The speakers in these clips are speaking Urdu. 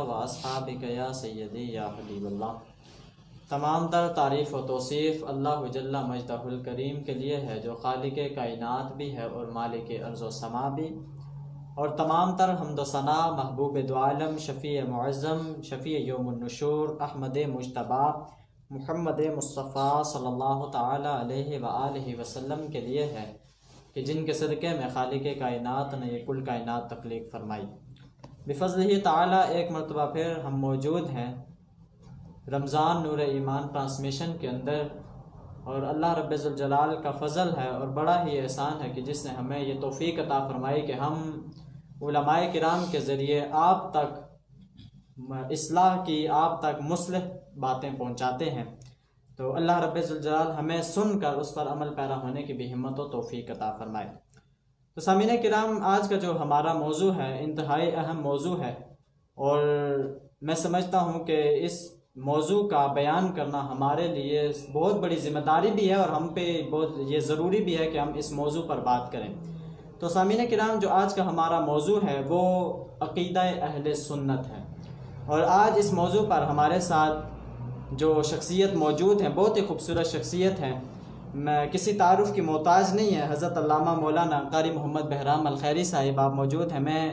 و اصحابک یا سیدی یا حبیب اللہ۔ تمام تر تعریف و توصیف اللہ جل مجدہ الکریم کے لیے ہے، جو خالق کائنات بھی ہے اور مالک ارض و سما بھی، اور تمام تر حمد و ثنا محبوب دو عالم، شفیع معظم، شفیع یوم النشور، احمد مجتبی محمد مصطفیٰ صلی اللہ تعالی علیہ وآلہ وسلم کے لیے ہے، کہ جن کے صدقے میں خالق کائنات نے یہ کل کائنات تخلیق فرمائی۔ بفضلہ تعالی ایک مرتبہ پھر ہم موجود ہیں رمضان نور ایمان ٹرانسمیشن کے اندر، اور اللہ رب ذوالجلال کا فضل ہے اور بڑا ہی احسان ہے کہ جس نے ہمیں یہ توفیق عطا فرمائی کہ ہم علماء کرام کے ذریعے آپ تک اصلاح کی، آپ تک مصلح باتیں پہنچاتے ہیں۔ تو اللہ رب ذوالجلال ہمیں سن کر اس پر عمل پیرا ہونے کی بھی ہمت و توفیق عطا فرمائے۔ تو سامعین کرام، آج کا جو ہمارا موضوع ہے انتہائی اہم موضوع ہے، اور میں سمجھتا ہوں کہ اس موضوع کا بیان کرنا ہمارے لیے بہت بڑی ذمہ داری بھی ہے، اور ہم پہ بہت یہ ضروری بھی ہے کہ ہم اس موضوع پر بات کریں۔ تو سامعین کرام، جو آج کا ہمارا موضوع ہے وہ عقیدہ اہل سنت ہے، اور آج اس موضوع پر ہمارے ساتھ جو شخصیت موجود ہیں بہت ہی خوبصورت شخصیت ہے، میں کسی تعارف کی محتاج نہیں ہے، حضرت علامہ مولانا قاری محمد بہرام الخیری صاحب آپ موجود ہیں۔ میں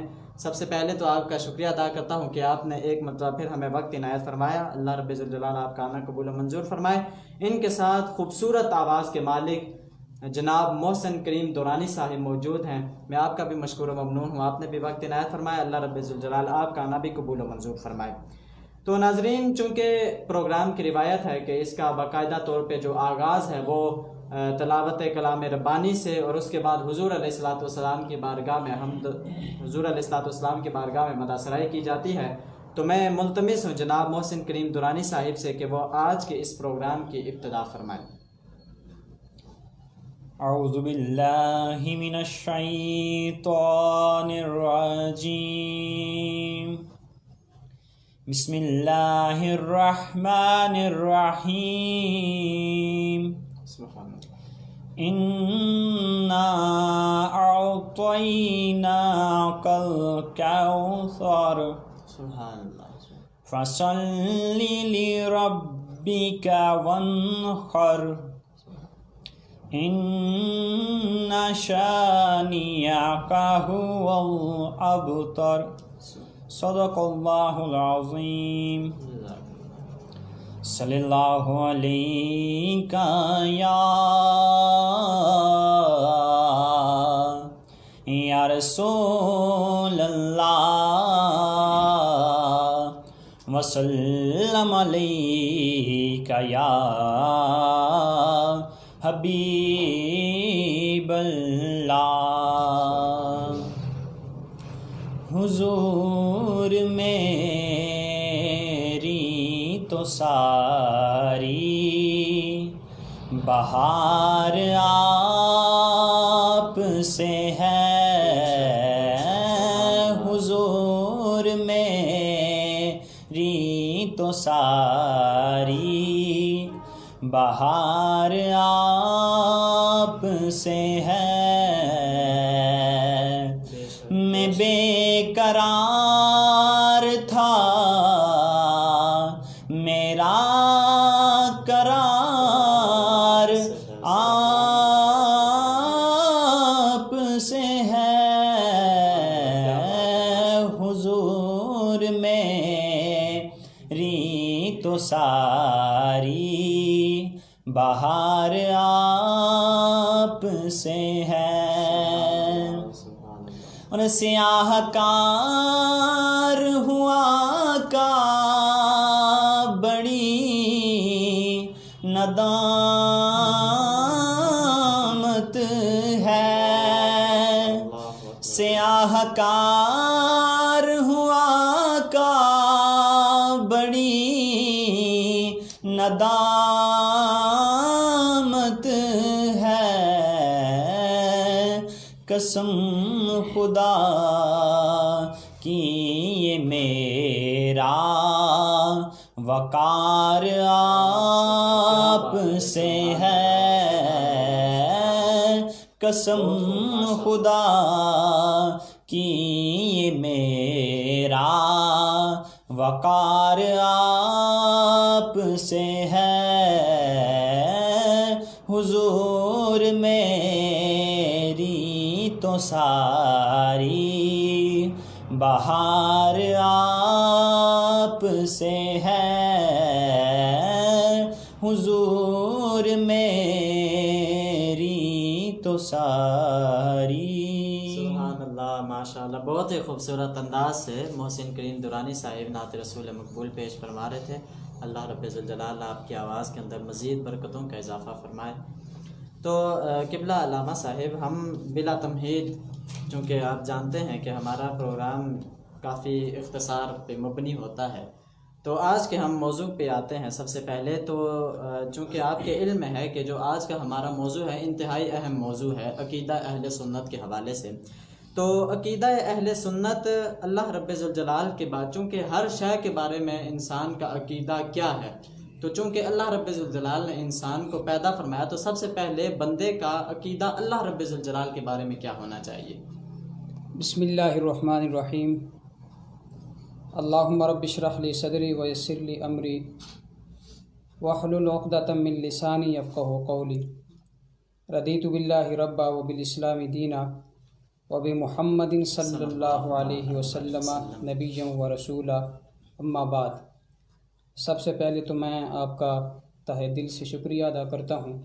سب سے پہلے تو آپ کا شکریہ ادا کرتا ہوں کہ آپ نے ایک مرتبہ پھر ہمیں وقت عنایت فرمایا، اللہ رب ذوالجلال آپ کا آنا قبول و منظور فرمائے۔ ان کے ساتھ خوبصورت آواز کے مالک جناب محسن کریم دورانی صاحب موجود ہیں، میں آپ کا بھی مشکور و ممنون ہوں، آپ نے بھی وقت عنایت فرمایا، اللہ رب ذوالجلال آپ کا آنا بھی قبول و منظور فرمائے۔ تو ناظرین، چونکہ پروگرام کی روایت ہے کہ اس کا باقاعدہ طور پہ جو آغاز ہے وہ تلاوت کلام ربانی سے، اور اس کے بعد حضور علیہ الصلوۃ والسلام کی بارگاہ میں حضور علیہ الصلوۃ والسلام کی بارگاہ میں مدح سرائی کی جاتی ہے۔ تو میں ملتمس ہوں جناب محسن کریم دورانی صاحب سے کہ وہ آج کے اس پروگرام کی ابتدا فرمائیں۔ اعوذ باللہ من الشیطان الرجیم، بسم اللہ الرحمن الرحیم، اِنَّا أَعْطَيْنَاكَ الْكَوْثَرَ فَصَلِّ لِرَبِّكَ وَانْحَرْ إِنَّ شَانِئَكَ هُوَ الْأَبْتَرُ۔ صدق اللہ العظیم۔ صلی اللہ علیہ یا رسول اللہ، وسلم علیہ یا حبیب اللہ۔ حضور میری تو ساری بہار آپ سے ہے، حضور میری تو ساری بہار آپ سے ہے، میں بے قرار تھا میرا قرار آپ سے ہے، حضور میری تو ساری بہار آپ سے ہے، اور سیاہ کار ہوا کا بڑی ندامت ہے، سیاہ کار ہوا کا بڑی ندامت ہے، قسم خدا کی یہ میرا وقار آپ سے ہے، قسم خدا کی یہ میرا وقار آپ سے ہے حضور میری تو ساری، بہار آپ سے ہے حضور میری تو ساری۔ سبحان اللہ، ماشاء اللہ، بہت ہی خوبصورت انداز سے محسن کریم درانی صاحب نعت رسول مقبول پیش فرما رہے تھے۔ اللہ رب ذوالجلال آپ کی آواز کے اندر مزید برکتوں کا اضافہ فرمائے۔ تو قبلہ علامہ صاحب، ہم بلا تمہید، چونکہ آپ جانتے ہیں کہ ہمارا پروگرام کافی اختصار پہ مبنی ہوتا ہے، تو آج کے ہم موضوع پہ آتے ہیں۔ سب سے پہلے تو چونکہ آپ کے علم میں ہے کہ جو آج کا ہمارا موضوع ہے انتہائی اہم موضوع ہے عقیدہ اہل سنت کے حوالے سے، تو عقیدہ اہل سنت اللہ رب ذوالجلال کے بعد، چونکہ ہر شے کے بارے میں انسان کا عقیدہ کیا ہے، تو چونکہ اللہ رب ذوالجلال نے انسان کو پیدا فرمایا، تو سب سے پہلے بندے کا عقیدہ اللہ رب ذوالجلال کے بارے میں کیا ہونا چاہیے؟ بسم اللہ الرحمن الرحیم۔ اللہم رب اشرح لی صدری ویسر لی امری واحلل عقدۃ من لسانی یفقہوا قولی۔ رضیت باللہ ربا وبالاسلام دینا وبمحمد صلی اللہ علیہ وسلم نبیا ورسولا، اما بعد۔ سب سے پہلے تو میں آپ کا تہہ دل سے شکریہ ادا کرتا ہوں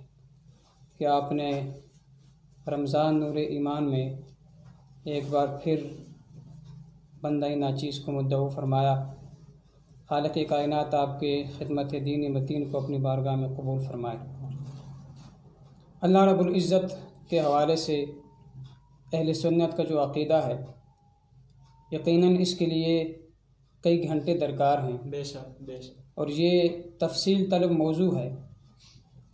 کہ آپ نے رمضان نور ایمان میں ایک بار پھر بندہ ناچیز کو مدعو فرمایا۔ خالق کائنات آپ کے خدمت دین متین کو اپنی بارگاہ میں قبول فرمائے۔ اللہ رب العزت کے حوالے سے اہل سنت کا جو عقیدہ ہے، یقیناً اس کے لیے کئی گھنٹے درکار ہیں، بے شک بے شک، اور یہ تفصیل طلب موضوع ہے،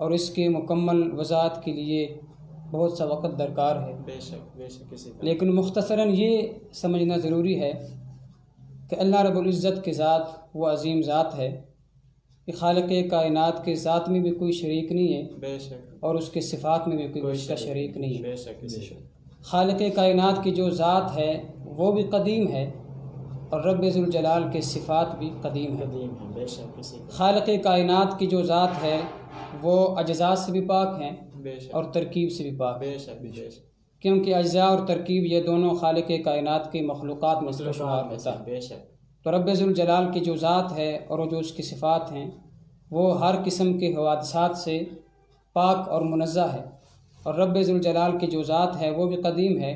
اور اس کے مکمل وضاحت کے لیے بہت سا وقت درکار ہے۔ بے شک بے شک، کسی کا لیکن مختصراً یہ سمجھنا ضروری ہے کہ اللہ رب العزت کے ذات وہ عظیم ذات ہے کہ خالق کائنات کے ذات میں بھی کوئی شریک نہیں ہے، بے شک، اور اس کے صفات میں بھی کوئی اس کا شریک نہیں ہے۔ بے شک کسی کا خالق کائنات کی جو ذات ہے وہ بھی قدیم ہے، اور رب ذوالجلال کے صفات بھی قدیم ہے۔ قدیم ہے، بے شک کسی کا خالق کائنات کی جو ذات ہے وہ اجزاء سے بھی پاک ہیں بے شک، اور ترکیب سے بھی پاک ہے، بے شک بے شک، کیونکہ اجزاء اور ترکیب یہ دونوں خالق کائنات کی مخلوقات میں سے شمار ہوتا ہے۔ بے شک، تو رب ذوالجلال کی جو ذات ہے اور جو اس کی صفات ہیں وہ ہر قسم کے حوادثات سے پاک اور منزہ ہے، اور رب ذوالجلال کی جو ذات ہے وہ بھی قدیم ہے،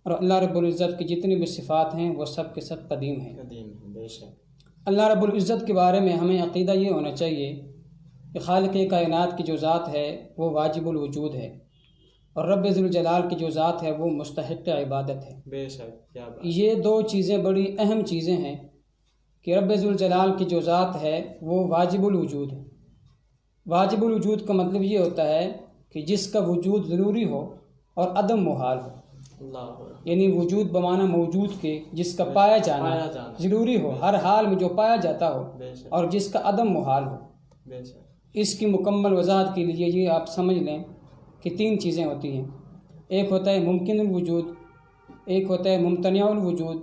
اور اللہ رب العزت کی جتنی بھی صفات ہیں وہ سب کے سب قدیم ہیں۔ قدیم ہے، بے شک، اللہ رب العزت کے بارے میں ہمیں عقیدہ یہ ہونا چاہیے کہ خالق کائنات کی جو ذات ہے وہ واجب الوجود ہے، اور رب ذوالجلال کی جو ذات ہے وہ مستحق عبادت ہے۔ بے شک، کیا بات، یہ دو چیزیں بڑی اہم چیزیں ہیں کہ رب ذوالجلال کی جو ذات ہے وہ واجب الوجود ہے۔ واجب الوجود کا مطلب یہ ہوتا ہے کہ جس کا وجود ضروری ہو اور عدم محال ہو، اللہ اکبر، یعنی وجود بمعنی موجود کے، جس کا پایا جانا ضروری ہو، ہر حال میں جو پایا جاتا ہو، بے شک اور جس کا عدم محال ہو۔ بے شک، اس کی مکمل وضاحت کے لیے یہ آپ سمجھ لیں کہ تین چیزیں ہوتی ہیں، ایک ہوتا ہے ممکن الوجود، ایک ہوتا ہے ممتنع الوجود،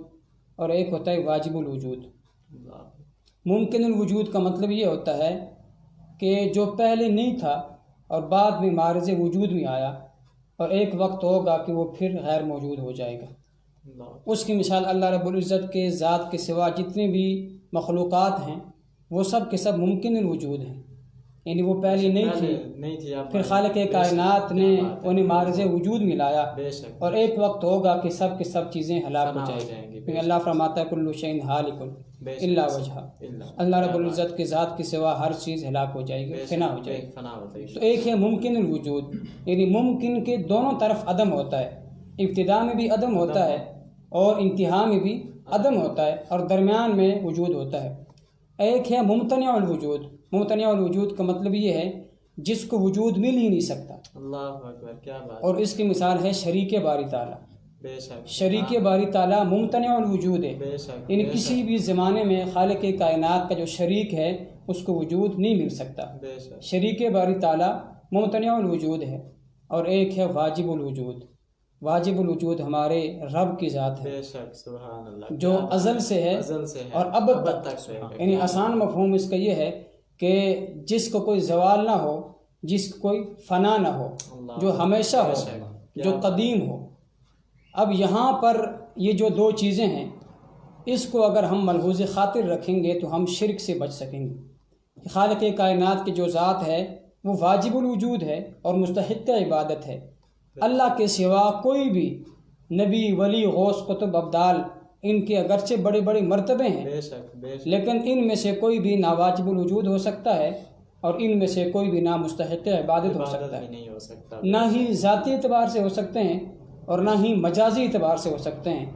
اور ایک ہوتا ہے واجب الوجود۔ اللہ اکبر، ممکن الوجود کا مطلب یہ ہوتا ہے کہ جو پہلے نہیں تھا اور بعد میں معرض وجود میں آیا، اور ایک وقت ہوگا کہ وہ پھر غیر موجود ہو جائے گا۔ اللہ اکبر، اس کی مثال اللہ رب العزت کے ذات کے سوا جتنے بھی مخلوقات ہیں وہ سب کے سب ممکن الوجود ہیں، یعنی وہ پہلے نہیں تھی، نہیں تھی، آپ پھر خالق کائنات نے انہیں معرض وجود میں لایا، بے شک، اور ایک وقت ہوگا کہ سب کے سب چیزیں ہلاک ہو فنا ہو جائیں جائیں گی، گی، کیونکہ اللہ فرماتا ہے کل شیء ہالک بے شک، الا وجہہ، اللہ، اللہ رب العزت کے ذات کے سوا ہر چیز ہلاک ہو جائے گی، فنا ہو جائے گی۔ فنا ہوتا ہے، تو ایک ہے ممکن الوجود، یعنی ممکن کے دونوں طرف عدم ہوتا ہے، ابتدا میں بھی عدم ہوتا ہے اور انتہا میں بھی عدم ہوتا ہے، اور درمیان میں وجود ہوتا ہے۔ ایک ہے ممتنع الوجود۔ ممتنع الوجود کا مطلب یہ ہے جس کو وجود مل ہی نہیں سکتا، اللہ اکبر، کیا بات، اور اس کی مثال ہے شریک باری تعالیٰ۔ بے شک، شریک باری تعالیٰ ممتنع الوجود ہے، بے شک، یعنی کسی بھی زمانے میں خالق کائنات کا جو شریک ہے اس کو وجود نہیں مل سکتا۔ بے شک، شریک باری تعالیٰ ممتنع الوجود ہے، اور ایک ہے واجب الوجود۔ واجب الوجود ہمارے رب کی ذات ہے بے شک سبحان اللہ، جو ازل سے ہے ازل سے ہے اور ابد تک رہے گا۔ یعنی آسان مفہوم اس کا یہ ہے کہ جس کو کوئی زوال نہ ہو، جس کو کوئی فنا نہ ہو، جو ہمیشہ ہو، جو قدیم ہو۔ اب یہاں پر یہ جو دو چیزیں ہیں، اس کو اگر ہم ملحوظ خاطر رکھیں گے تو ہم شرک سے بچ سکیں گے۔ خالق کائنات کی جو ذات ہے وہ واجب الوجود ہے اور مستحق عبادت ہے۔ اللہ کے سوا کوئی بھی نبی، ولی، غوث، قطب، ابدال، ان کے اگرچہ بڑے بڑے مرتبے ہیں، بے شک بے شک، لیکن ان میں سے کوئی بھی نہ واجب الوجود ہو سکتا ہے اور ان میں سے کوئی بھی نہ مستحق عبادت ہو سکتا بھی ہے، نہیں ہو سکتا، نہ ہی ذاتی اعتبار سے ہو سکتے ہیں اور نہ ہی مجازی اعتبار سے ہو سکتے ہیں،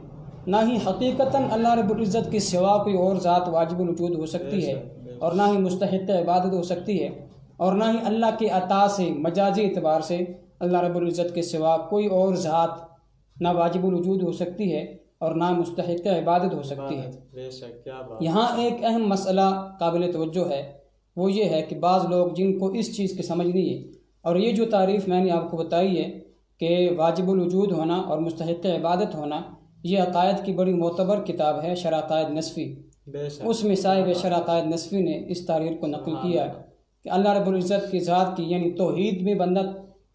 نہ ہی حقیقتاً اللہ رب العزت کے سوا کوئی اور ذات واجب الوجود ہو سکتی ہے اور نہ ہی مستحق عبادت ہو سکتی ہے، اور نہ ہی اللہ کے عطا سے مجازی اعتبار سے اللہ رب العزت کے سوا کوئی اور ذات نہ واجب الوجود ہو سکتی ہے اور نہ مستحق عبادت ہو سکتی ہے۔ بے شک، کیا بات، یہاں ایک اہم مسئلہ قابل توجہ ہے، وہ یہ ہے کہ بعض لوگ جن کو اس چیز کی سمجھ نہیں ہے، اور یہ جو تعریف میں نے آپ کو بتائی ہے کہ واجب الوجود ہونا اور مستحق عبادت ہونا، یہ عقائد کی بڑی معتبر کتاب ہے شرح عقائد نصفی۔ بے شک، اس میں صاحب شرح عقائد نصفی نے اس تحریر کو نقل کیا ہے کہ اللہ رب العزت کی ذات کی یعنی توحید میں بندہ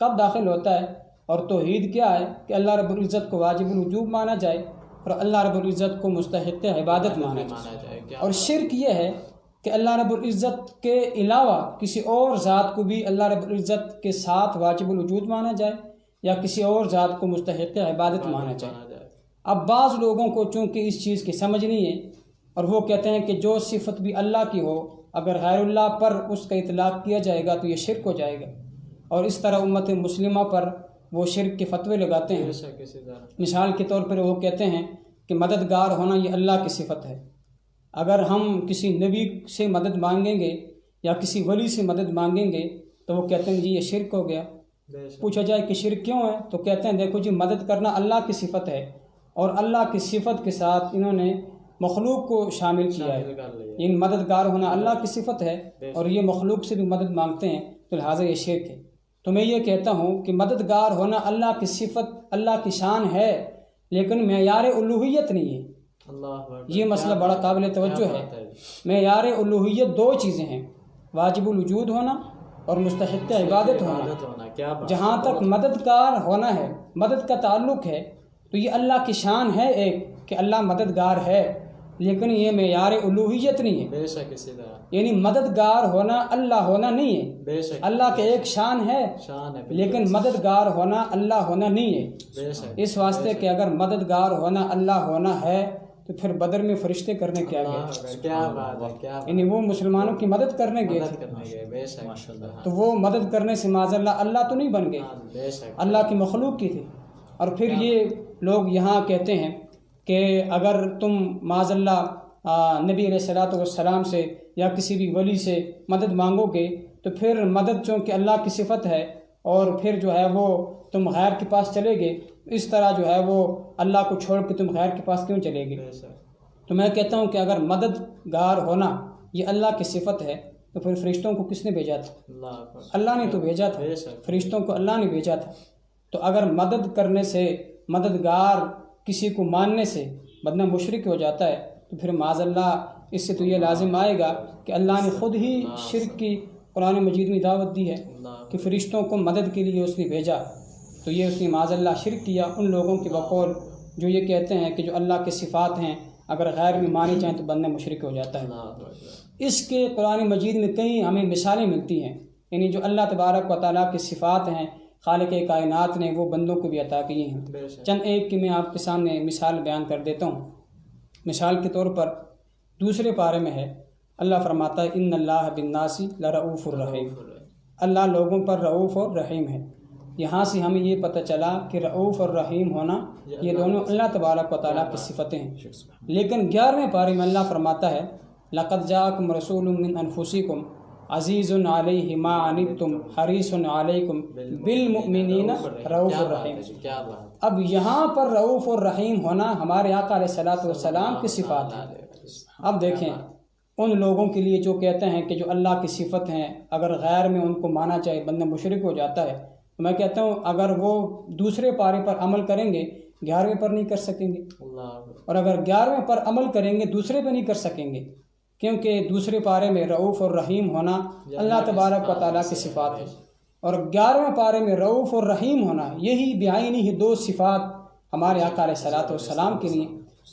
کب داخل ہوتا ہے، اور توحید کیا ہے کہ اللہ رب العزت کو واجب الوجود مانا جائے اور اللہ رب العزت کو مستحق عبادت مانا جائے، اور شرک یہ ہے کہ اللہ رب العزت کے علاوہ کسی اور ذات کو بھی اللہ رب العزت کے ساتھ واجب الوجود مانا جائے یا کسی اور ذات کو مستحق عبادت مانا جائے۔ اب بعض لوگوں کو چونکہ اس چیز کی سمجھ نہیں ہے اور وہ کہتے ہیں کہ جو صفت بھی اللہ کی ہو اگر غیر اللہ پر اس کا اطلاق کیا جائے گا تو یہ شرک ہو جائے گا، اور اس طرح امت مسلمہ پر وہ شرک کے فتوے لگاتے ہیں۔ مثال کے طور پر وہ کہتے ہیں کہ مددگار ہونا یہ اللہ کی صفت ہے، اگر ہم کسی نبی سے مدد مانگیں گے یا کسی ولی سے مدد مانگیں گے تو وہ کہتے ہیں جی یہ شرک ہو گیا۔ پوچھا جائے کہ شرک کیوں ہے تو کہتے ہیں دیکھو جی مدد کرنا اللہ کی صفت ہے اور اللہ کی صفت کے ساتھ انہوں نے مخلوق کو شامل کیا ہے، ان مددگار ہونا اللہ کی صفت ہے اور یہ مخلوق سے بھی مدد مانگتے ہیں تو لہٰذا یہ شرک ہے۔ تو میں یہ کہتا ہوں کہ مددگار ہونا اللہ کی صفت، اللہ کی شان ہے، لیکن معیار الوہیت نہیں ہے۔ یہ مسئلہ بڑا قابل توجہ ہے۔ معیار الوہیت دو چیزیں ہیں، واجب الوجود ہونا اور مستحق عبادت ہونا۔ جہاں تک مددگار ہونا ہے، مدد کا تعلق ہے، تو یہ اللہ کی شان ہے ایک کہ اللہ مددگار ہے، لیکن یہ معیار الوہیت نہیں ہے۔ بے شک اسی طرح یعنی مددگار ہونا اللہ ہونا نہیں ہے، بے شک اللہ کے ایک شان ہے لیکن مددگار ہونا اللہ ہونا نہیں ہے۔ بے شک اس واسطے کہ اگر مددگار ہونا اللہ ہونا ہے تو پھر بدر میں فرشتے کرنے کیا گئے؟ کیا بات ہے، کیا یعنی وہ مسلمانوں کی مدد کرنے گئے تھے، کرنے گئے، بے شک تو وہ مدد کرنے سے معاذ اللہ تو نہیں بن گئے، بے شک اللہ کی مخلوق کی تھی۔ اور پھر یہ لوگ یہاں کہتے ہیں کہ اگر تم معاذ اللہ نبی علیہ الصلوۃ والسلام سے یا کسی بھی ولی سے مدد مانگو گے تو پھر مدد چونکہ اللہ کی صفت ہے اور پھر جو ہے وہ تم غیر کے پاس چلے گے، اس طرح جو ہے وہ اللہ کو چھوڑ کے تم غیر کے پاس کیوں چلے گے؟ تو میں کہتا ہوں کہ اگر مددگار ہونا یہ اللہ کی صفت ہے تو پھر فرشتوں کو کس نے بھیجا تھا؟ اللہ نے تو بھیجا تھا، فرشتوں کو اللہ نے بھیجا تھا۔ تو اگر مدد کرنے سے، مددگار کسی کو ماننے سے بندہ مشرک ہو جاتا ہے تو پھر معاذ اللہ اس سے تو یہ لازم آئے گا کہ اللہ نے خود ہی شرک کی قرآن مجید میں دعوت دی ہے کہ فرشتوں کو مدد کے لیے اس نے بھیجا، تو یہ اس نے معاذ اللہ شرک کیا ان لوگوں کے بقول جو یہ کہتے ہیں کہ جو اللہ کے صفات ہیں اگر غیر میں مانی جائیں تو بندہ مشرک ہو جاتا ہے۔ اس کے قرآن مجید میں کئی ہمیں مثالیں ملتی ہیں، یعنی جو اللہ تبارک و تعالیٰ کی صفات ہیں خالق کائنات نے وہ بندوں کو بھی عطا کی ہیں۔ چند ایک کی میں آپ کے سامنے مثال بیان کر دیتا ہوں۔ مثال کے طور پر دوسرے پارے میں ہے، اللہ فرماتا ہے ان اللہ بالناس لرؤوف الرحیم، اللہ لوگوں پر رؤوف اور رحیم ہے۔ یہاں سے ہمیں یہ پتہ چلا کہ رؤوف اور رحیم ہونا یہ دونوں اللہ تبارک و تعالیٰ کی صفتیں ہیں۔ لیکن 11ویں پارے میں اللہ فرماتا ہے لقد جاءکم رسول من انفسکم عزیز علیہ ما عنتم حریص علیکم بالمؤمنین رؤوف الرحیم۔ اب یہاں پر رؤوف اور رحیم ہونا ہمارے آقا علیہ الصلوۃ والسلام کی صفات ہیں۔ اب دیکھیں ان لوگوں کے لیے جو کہتے ہیں کہ جو اللہ کی صفت ہیں اگر غیر میں ان کو مانا چاہے بندہ مشرک ہو جاتا ہے، تو میں کہتا ہوں اگر وہ دوسرے پارے پر عمل کریں گے 11ویں پر نہیں کر سکیں گے، اور اگر 11ویں پر عمل کریں گے دوسرے پہ نہیں کر سکیں گے، کیونکہ دوسرے پارے میں رعوف اور رحیم ہونا اللہ تبارک و تعالیٰ کی صفات ہے، اور 11ویں پارے میں رعوف اور رحیم ہونا یہی بعینی ہی 2 صفات ہمارے آقا علیہ الصلوۃ والسلام کے لیے۔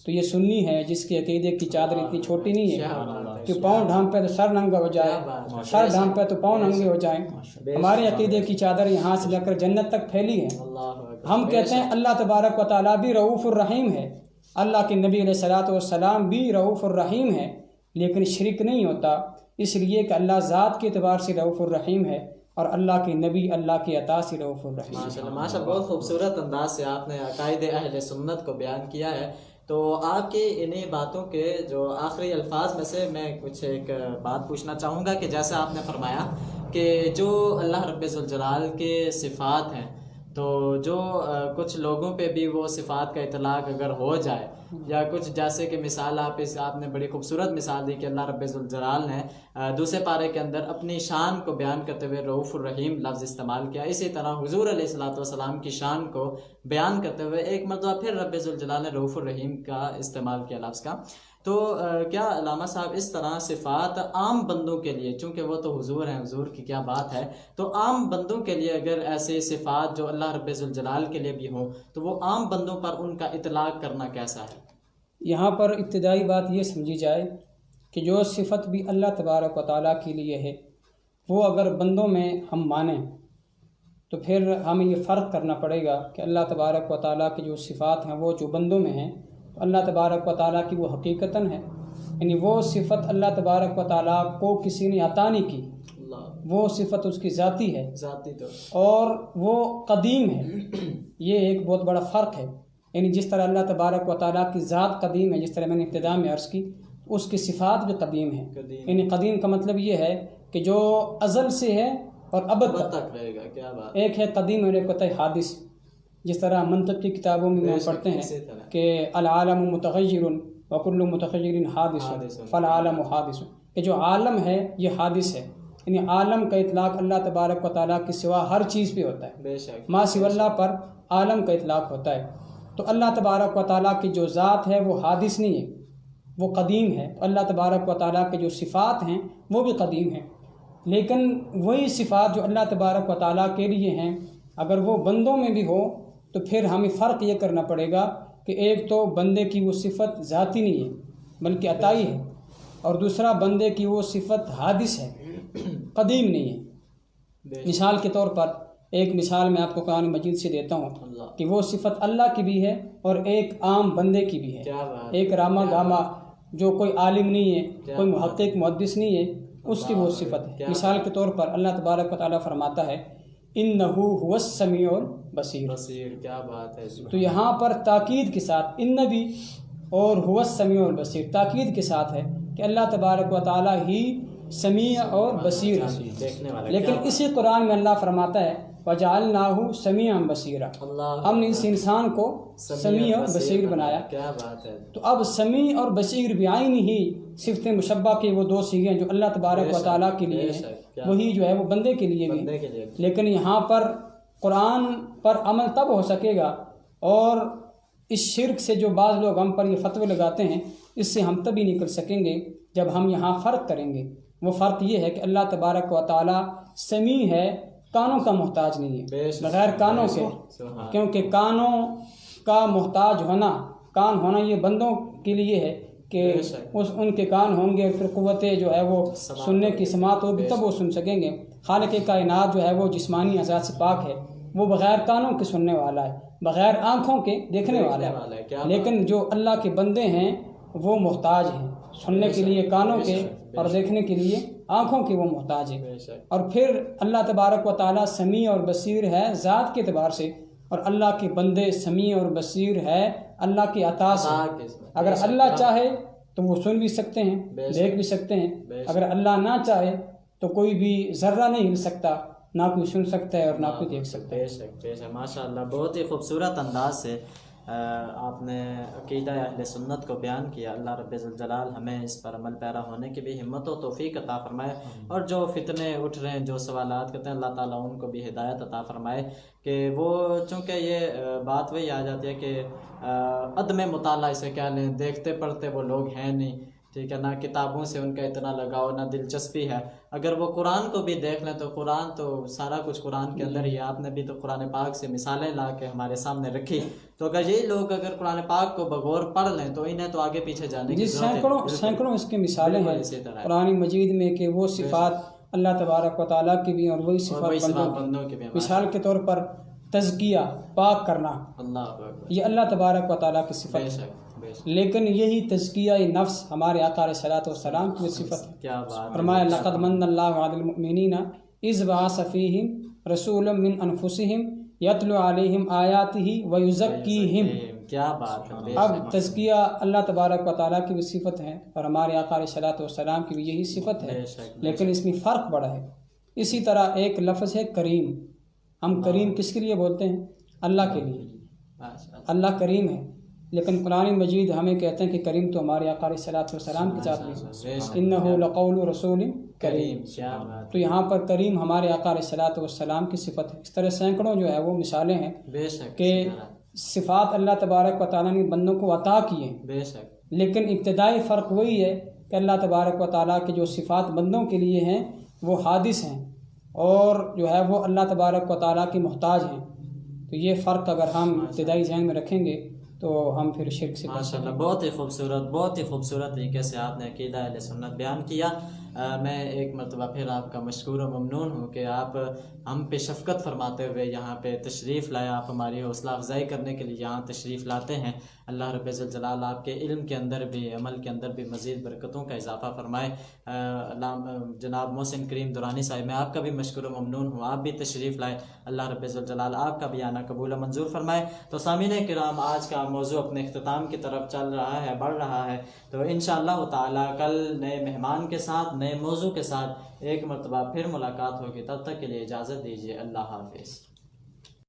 تو یہ سنی ہے جس کے عقیدے کی چادر اتنی چھوٹی نہیں ہے کہ پاؤں ڈھانپے تو سر ننگا ہو جائے، سر ڈھانپے تو پاؤں ننگے ہو جائیں۔ ہمارے عقیدے کی چادر یہاں سے لے کر جنت تک پھیلی ہے۔ ہم کہتے ہیں اللہ تبارک و تعالیٰ بھی رعوف الرحیم ہے، اللہ کے نبی علیہ الصلوۃ والسلام بھی رعوف الرحیم ہے، لیکن شرک نہیں ہوتا، اس لیے کہ اللہ ذات کے اعتبار سے رعوف الرحیم ہے اور اللہ کے نبی اللہ کی عطا سے رعوف الرحیم۔ ماشاءاللہ ماشاءاللہ، بہت خوبصورت انداز سے آپ نے عقائد اہل سنت کو بیان کیا ہے۔ تو آپ کی انہی باتوں کے جو آخری الفاظ میں سے میں کچھ ایک بات پوچھنا چاہوں گا کہ جیسے آپ نے فرمایا کہ جو اللہ رب ذوالجلال کے صفات ہیں، تو جو کچھ لوگوں پہ بھی وہ صفات کا اطلاق اگر ہو جائے، یا کچھ جیسے کہ مثال آپ نے بڑی خوبصورت مثال دی کہ اللہ رب ذوالجلال نے دوسرے پارے کے اندر اپنی شان کو بیان کرتے ہوئے رعوف الرحیم لفظ استعمال کیا، اسی طرح حضور علیہ الصلوۃ والسلام کی شان کو بیان کرتے ہوئے ایک مرتبہ پھر رب ذوالجلال نے رعوف الرحیم کا استعمال کیا لفظ کا۔ تو کیا علامہ صاحب اس طرح صفات عام بندوں کے لیے، چونکہ وہ تو حضور ہیں، حضور کی کیا بات ہے، تو عام بندوں کے لیے اگر ایسے صفات جو اللہ رب ذوالجلال کے لیے بھی ہوں تو وہ عام بندوں پر ان کا اطلاق کرنا کیسا ہے؟ یہاں پر ابتدائی بات یہ سمجھی جائے کہ جو صفت بھی اللہ تبارک و تعالیٰ کے لیے ہے وہ اگر بندوں میں ہم مانیں تو پھر ہمیں یہ فرق کرنا پڑے گا کہ اللہ تبارک و تعالیٰ کی جو صفات ہیں وہ جو بندوں میں ہیں تو اللہ تبارک و تعالیٰ کی وہ حقیقتاً ہے، یعنی وہ صفت اللہ تبارک و تعالیٰ کو کسی نے عطا نہیں کی، وہ صفت اس کی ذاتی ہے، ذاتی تو اور وہ قدیم ہے۔ یہ ایک بہت بڑا فرق ہے، یعنی جس طرح اللہ تبارک و تعالیٰ کی ذات قدیم ہے، جس طرح میں نے ابتدا میں عرض کی، اس کی صفات بھی قدیم ہیں۔ یعنی قدیم کا مطلب یہ ہے کہ جو ازل سے ہے اور ابد تک رہے گا۔ کیا بات! ایک ہے قدیم اور ایک ہوتا ہے حادث، جس طرح منطق کی کتابوں میں پڑھتے ہیں کہ العالم متغیر وکل متغیر حادث فالعالم حادث، کہ جو عالم ہے یہ حادث ہے، یعنی عالم کا اطلاق اللہ تبارک و تعالیٰ کے سوا ہر چیز پہ ہوتا ہے، بے شک ما سوى اللہ پر عالم کا اطلاق ہوتا ہے۔ تو اللہ تبارک و تعالیٰ کی جو ذات ہے وہ حادث نہیں ہے، وہ قدیم ہے۔ تو اللہ تبارک و تعالیٰ کے جو صفات ہیں وہ بھی قدیم ہیں، لیکن وہی صفات جو اللہ تبارک و تعالیٰ کے لیے ہیں اگر وہ بندوں میں بھی ہو تو پھر ہمیں فرق یہ کرنا پڑے گا کہ ایک تو بندے کی وہ صفت ذاتی نہیں ہے بلکہ عطائی ہے، اور دوسرا بندے کی وہ صفت حادث ہے، قدیم نہیں ہے۔ مثال کے طور پر ایک مثال میں آپ کو قرآن مجید سے دیتا ہوں کہ وہ صفت اللہ کی بھی ہے اور ایک عام بندے کی بھی ہے۔ ایک راما گاما جو کوئی عالم نہیں ہے، کوئی محقق محدث نہیں ہے، اس کی وہ صفت ہے۔ مثال کے طور پر اللہ تبارک و تعالیٰ فرماتا ہے انہو هو السمیع البصیر۔ کیا بات ہے! تو یہاں پر تاکید کے ساتھ ان بھی اور هو السمیع البصیر تاکید کے ساتھ ہے کہ اللہ تبارک و تعالیٰ ہی سمیع اور بصیر ہے، لیکن اسی قرآن میں اللہ فرماتا ہے وَجَعَلْنَاهُ سَمِيعًا بَصِيرًا، ہم نے اس انسان کو سمیع اور بصیر بنایا۔ کیا بات ہے! تو اب سمیع اور بصیر بعین ہی صفت مشبہ کے وہ 2 صیغے ہیں جو اللہ تبارک و تعالیٰ کے لیے ہیں، وہی جو ہے وہ بندے کے لیے بھی، لیکن یہاں پر قرآن پر عمل تب ہو سکے گا، اور اس شرک سے جو بعض لوگ ہم پر یہ فتوے لگاتے ہیں اس سے ہم تبھی نکل سکیں گے جب ہم یہاں فرق کریں گے۔ وہ فرق یہ ہے کہ اللہ تبارک و تعالیٰ سمیع ہے، کانوں کا محتاج نہیں ہے، بغیر کانوں کے، کیونکہ کانوں کا محتاج ہونا، کان ہونا یہ بندوں کے لیے ہے کہ ان کے کان ہوں گے، پھر قوت جو ہے وہ سننے کی سماعت ہوگی تب وہ سن سکیں گے۔ خالق کائنات جو ہے وہ جسمانی اعضاء سے پاک ہے، وہ بغیر کانوں کے سننے والا ہے، بغیر آنکھوں کے دیکھنے والا ہے، لیکن جو اللہ کے بندے ہیں وہ محتاج ہیں، سننے کے لیے کانوں کے اور دیکھنے کے لیے آنکھوں کے وہ محتاج ہیں۔ اور پھر اللہ تبارک و تعالیٰ سمیع اور بصیر ہے ذات کے اعتبار سے، اور اللہ کے بندے سمیع اور بصیر ہے اللہ کی عطا سے۔ اگر اللہ چاہے تو وہ سن بھی سکتے ہیں، دیکھ بھی سکتے ہیں، اگر اللہ نہ چاہے تو کوئی بھی ذرہ نہیں ہل سکتا، نہ کوئی سن سکتا ہے اور نہ کوئی دیکھ سکتا ہے۔ بے شک ماشاء اللہ، بہت ہی خوبصورت انداز سے آپ نے عقیدہ اہل سنت کو بیان کیا، اللہ رب ذوالجلال ہمیں اس پر عمل پیرا ہونے کی بھی ہمت و توفیق عطا فرمائے، اور جو فتنے اٹھ رہے ہیں، جو سوالات کرتے ہیں، اللہ تعالیٰ ان کو بھی ہدایت عطا فرمائے کہ وہ، چونکہ یہ بات وہی آ جاتی ہے کہ عدم مطالعہ اسے کیا لیں، دیکھتے پڑھتے وہ لوگ ہیں نہیں، ٹھیک ہے، نہ کتابوں سے ان کا اتنا لگاؤ، نہ دلچسپی ہے۔ اگر وہ قرآن کو بھی دیکھ لیں تو قرآن تو سارا کچھ قرآن کے اندر ہی ہے، آپ نے بھی تو قرآن پاک سے مثالیں لا کے ہمارے سامنے رکھی، تو اگر یہی لوگ اگر قرآن پاک کو بغور پڑھ لیں تو انہیں تو آگے پیچھے جانے کی ضرورت ہے۔ سینکڑوں اس کے مثالیں ہیں قرآن مجید میں کہ وہ صفات اللہ تبارک و تعالیٰ کی بھی اور وہی صفات بندوں کی بھی۔ مثال کے طور پر تزکیہ، پاک کرنا، یہ اللہ تبارک و تعالیٰ کی صفت ہے، لیکن یہی تزکیہ نفس ہمارے آقا علیہ الصلوۃ والسلام کی صفت ہے۔ فرمایا لقد من اللہ علی المؤمنین اذ بعث فیہم رسولا من انفسہم یتلو علیہم آیاتہ ویزکیہم۔ کیا بات ہے۔ اب تزکیہ اللہ تبارک و تعالیٰ کی بھی صفت ہے اور ہمارے آقا علیہ الصلوۃ والسلام کی بھی یہی صفت ہے، لیکن اس میں فرق بڑا ہے۔ اسی طرح ایک لفظ ہے کریم، ہم کریم کس کے لیے بولتے ہیں؟ اللہ کے لیے، اللہ کریم ہے، لیکن قرآن مجید ہمیں کہتے ہیں کہ کریم تو ہمارے آقا علیہ الصلوۃ والسلام کی ذات میں، انہ لقول رسول کریم۔ تو یہاں پر کریم ہمارے آقا علیہ الصلوۃ والسلام کی صفت ہے۔ اس طرح سینکڑوں جو ہے وہ مثالیں ہیں کہ صفات اللہ تبارک و تعالیٰ نے بندوں کو عطا کی ہیں، لیکن ابتدائی فرق وہی ہے کہ اللہ تبارک و تعالیٰ کے جو صفات بندوں کے لیے ہیں وہ حادث ہیں، اور جو ہے وہ اللہ تبارک و تعالیٰ کی محتاج ہیں۔ تو یہ فرق اگر ہم ابتدائی ذہن میں رکھیں گے تو ہم پھر شرک سے ماشاء اللہ بہت ہی خوبصورت طریقے سے آپ نے عقیدہ اہل سنت بیان کیا۔ میں ایک مرتبہ پھر آپ کا مشکور و ممنون ہوں کہ آپ ہم پہ شفقت فرماتے ہوئے یہاں پہ تشریف لائے، آپ ہماری حوصلہ افزائی کرنے کے لیے یہاں تشریف لاتے ہیں۔ اللہ رب ذوالجلال آپ کے علم کے اندر بھی، عمل کے اندر بھی مزید برکتوں کا اضافہ فرمائے۔ جناب محسن کریم درانی صاحب، میں آپ کا بھی مشکور و ممنون ہوں، آپ بھی تشریف لائے، اللہ رب ذوالجلال آپ کا بھی آنا قبول و منظور فرمائے۔ تو سامعین کرام، آج کا موضوع اپنے اختتام کی طرف چل رہا ہے، بڑھ رہا ہے، تو انشاءاللہ تعالی کل نئے مہمان کے ساتھ، نئے موضوع کے ساتھ ایک مرتبہ پھر ملاقات ہوگی۔ تب تک کے لیے اجازت دیجیے، اللہ حافظ۔